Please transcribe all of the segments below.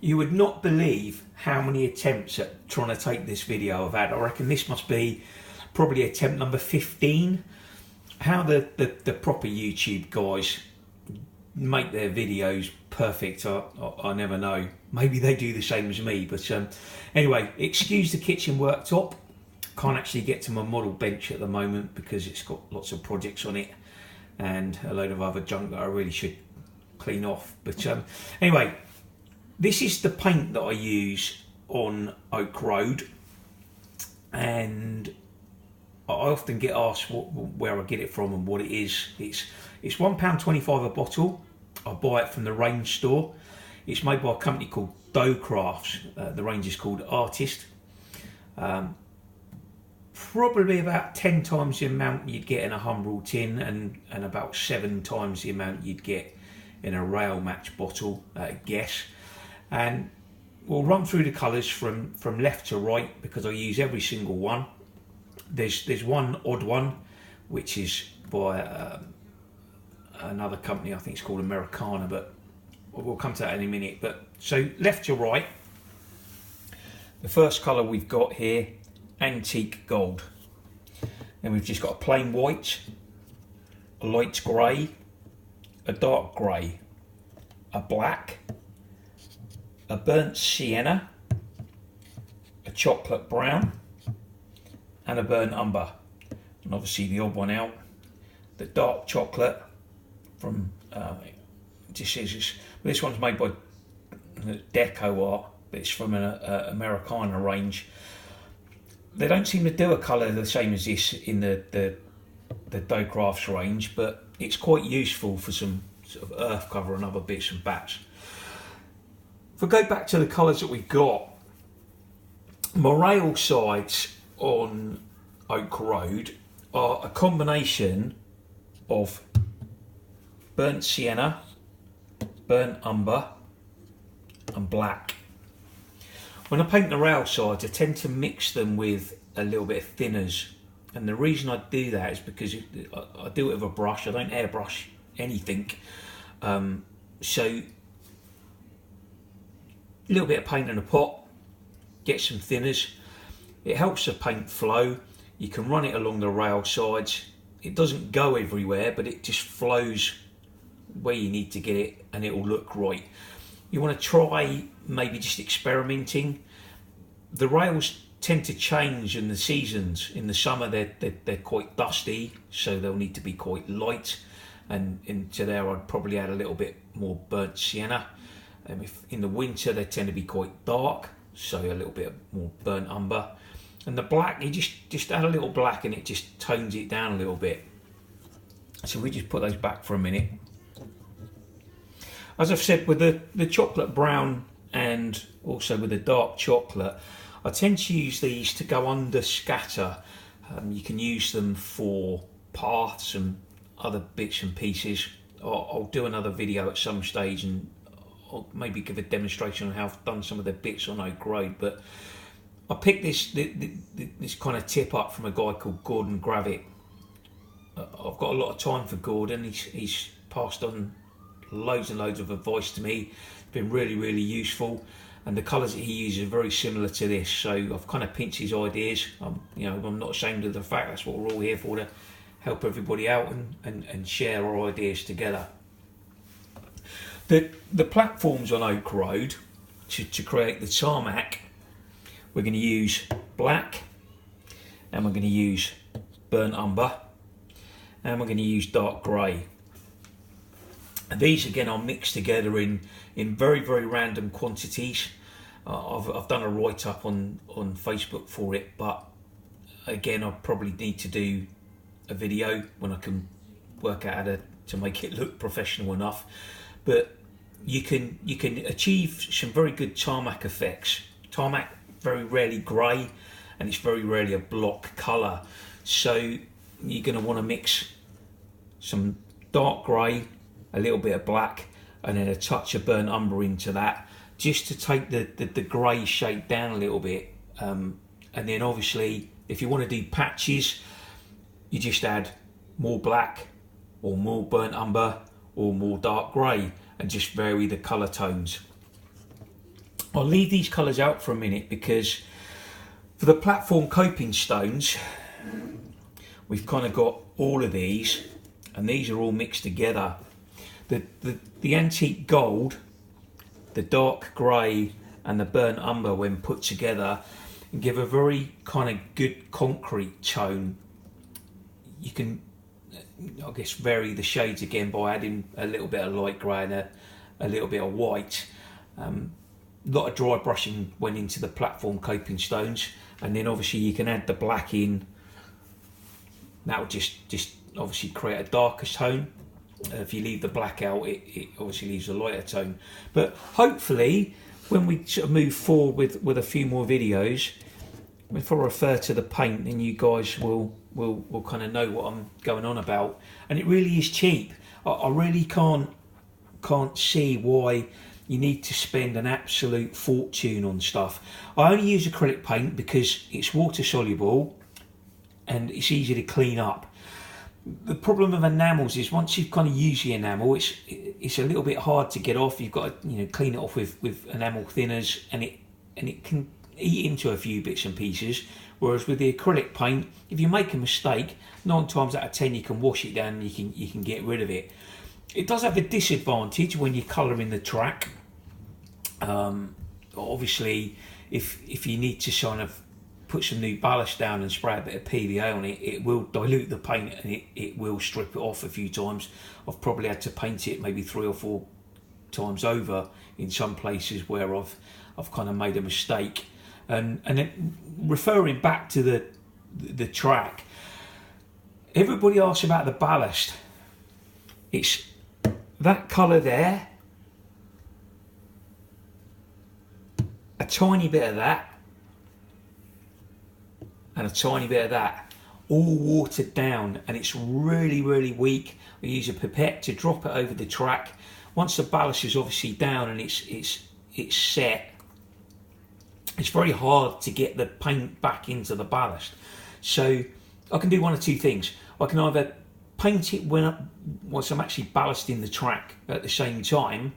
You would not believe how many attempts at trying to take this video I've had. I reckon this must be probably attempt number 15. How the proper YouTube guys make their videos perfect, I never know. Maybe they do the same as me, but anyway, excuse the kitchen worktop. Can't actually get to my model bench at the moment because it's got lots of projects on it and a load of other junk that I really should clean off. But anyway, this is the paint that I use on Oak Road, and I often get asked where I get it from and what it is. It's £1.25 a bottle. I buy it from the range store. It's made by a company called Dough Crafts. The range is called Artist. Probably about 10 times the amount you'd get in a Humbrol tin, and about 7 times the amount you'd get in a Rail Match bottle, guess. And we'll run through the colours from left to right because I use every single one. There's one odd one which is by another company, I think it's called Americana, but we'll come to that in a minute. But so left to right, the first colour we've got here, Antique Gold. Then we've just got a plain white, a light grey, a dark grey, a black, a burnt sienna, a chocolate brown, and a burnt umber. And obviously the odd one out, the dark chocolate from this one's made by Deco Art, but it's from an Americana range. They don't seem to do a colour the same as this in the Dough Crafts range, but it's quite useful for some sort of earth cover and other bits and bats. If I go back to the colours that we've got, my rail sides on Oak Road are a combination of burnt sienna, burnt umber and black. When I paint the rail sides, I tend to mix them with a little bit of thinners, and the reason I do that is because I do it with a brush. I don't airbrush anything, so a little bit of paint in a pot, get some thinners. It helps the paint flow. You can run it along the rail sides. It doesn't go everywhere, but it just flows where you need to get it, and it will look right. You want to try maybe just experimenting. The rails tend to change in the seasons. In the summer they're quite dusty, so they'll need to be quite light, and into there I'd probably add a little bit more burnt sienna. If in the winter they tend to be quite dark, so a little bit more burnt umber. And the black, you just add a little black and it just tones it down a little bit. So we just put those back for a minute. As I've said, with the chocolate brown and also with the dark chocolate, I tend to use these to go under scatter. You can use them for paths and other bits and pieces. I'll do another video at some stage and I'll maybe give a demonstration on how I've done some of the bits on Oak Road. But I picked this kind of tip up from a guy called Gordon Gravitt. I've got a lot of time for Gordon. He's passed on loads and loads of advice to me. It's been really, really useful, and the colours that he uses are very similar to this. So I've kind of pinched his ideas. I'm not ashamed of the fact. That's what we're all here for, to help everybody out and share our ideas together. The platforms on Oak Road to create the tarmac, we're going to use black, and we're going to use burnt umber, and we're going to use dark grey. And these again are mixed together in very, very random quantities. I've done a write-up on Facebook for it, but again I probably need to do a video when I can work out how to make it look professional enough. But you can achieve some very good tarmac effects. Tarmac very rarely grey, and it's very rarely a block colour. So you're going to want to mix some dark grey, a little bit of black, and then a touch of burnt umber into that, just to take the grey shade down a little bit. And then obviously if you want to do patches, you just add more black or more burnt umber or more dark grey and just vary the colour tones. I'll leave these colours out for a minute because for the platform coping stones, we've kind of got all of these, and these are all mixed together. The antique gold, the dark grey and the burnt umber, when put together, give a very kind of good concrete tone. You can, I guess, vary the shades again by adding a little bit of light grey and a little bit of white. A lot of dry brushing went into the platform coping stones, and then obviously you can add the black in. That will just obviously create a darker tone. If you leave the black out, it obviously leaves a lighter tone. But hopefully, when we sort of move forward with a few more videos, if I refer to the paint, then you guys will kind of know what I'm going on about. And it really is cheap. I really can't see why you need to spend an absolute fortune on stuff. I only use acrylic paint because it's water soluble and it's easy to clean up. The problem with enamels is once you've kind of used the enamel, it's a little bit hard to get off. You've got to clean it off with enamel thinners, and it can eat into a few bits and pieces. Whereas with the acrylic paint, if you make a mistake, 9 times out of 10 you can wash it down and you can get rid of it. It does have a disadvantage when you're colouring the track. Obviously, if you need to kind of put some new ballast down and spray a bit of PVA on it, it will dilute the paint and it will strip it off a few times. I've probably had to paint it maybe 3 or 4 times over in some places where I've kind of made a mistake. And then referring back to the track, everybody asks about the ballast. It's that colour there, a tiny bit of that, and a tiny bit of that, all watered down, and it's really, really weak. We use a pipette to drop it over the track. Once the ballast is obviously down and it's set, it's very hard to get the paint back into the ballast. So I can do one of two things. I can either paint it once I'm actually ballasting the track at the same time,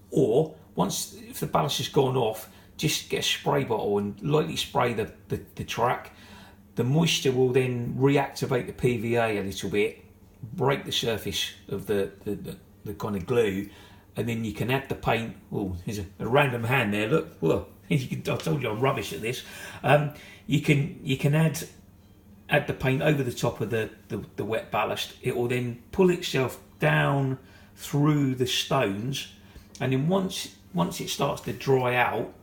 or if the ballast has gone off, just get a spray bottle and lightly spray the track. The moisture will then reactivate the PVA a little bit, break the surface of the kind of glue, and then you can add the paint. Oh, there's a random hand there, look. Whoa. I told you I'm rubbish at this. You can add the paint over the top of the wet ballast. It will then pull itself down through the stones, and then once it starts to dry out,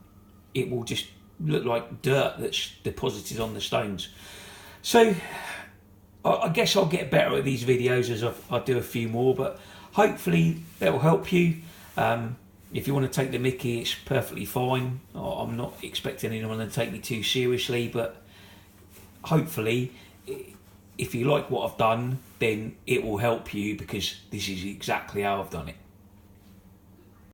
it will just look like dirt that's deposited on the stones. So I guess I'll get better at these videos as I do a few more, but hopefully that will help you. If you want to take the mickey, it's perfectly fine. I'm not expecting anyone to take me too seriously, but hopefully if you like what I've done, then it will help you, because this is exactly how I've done it.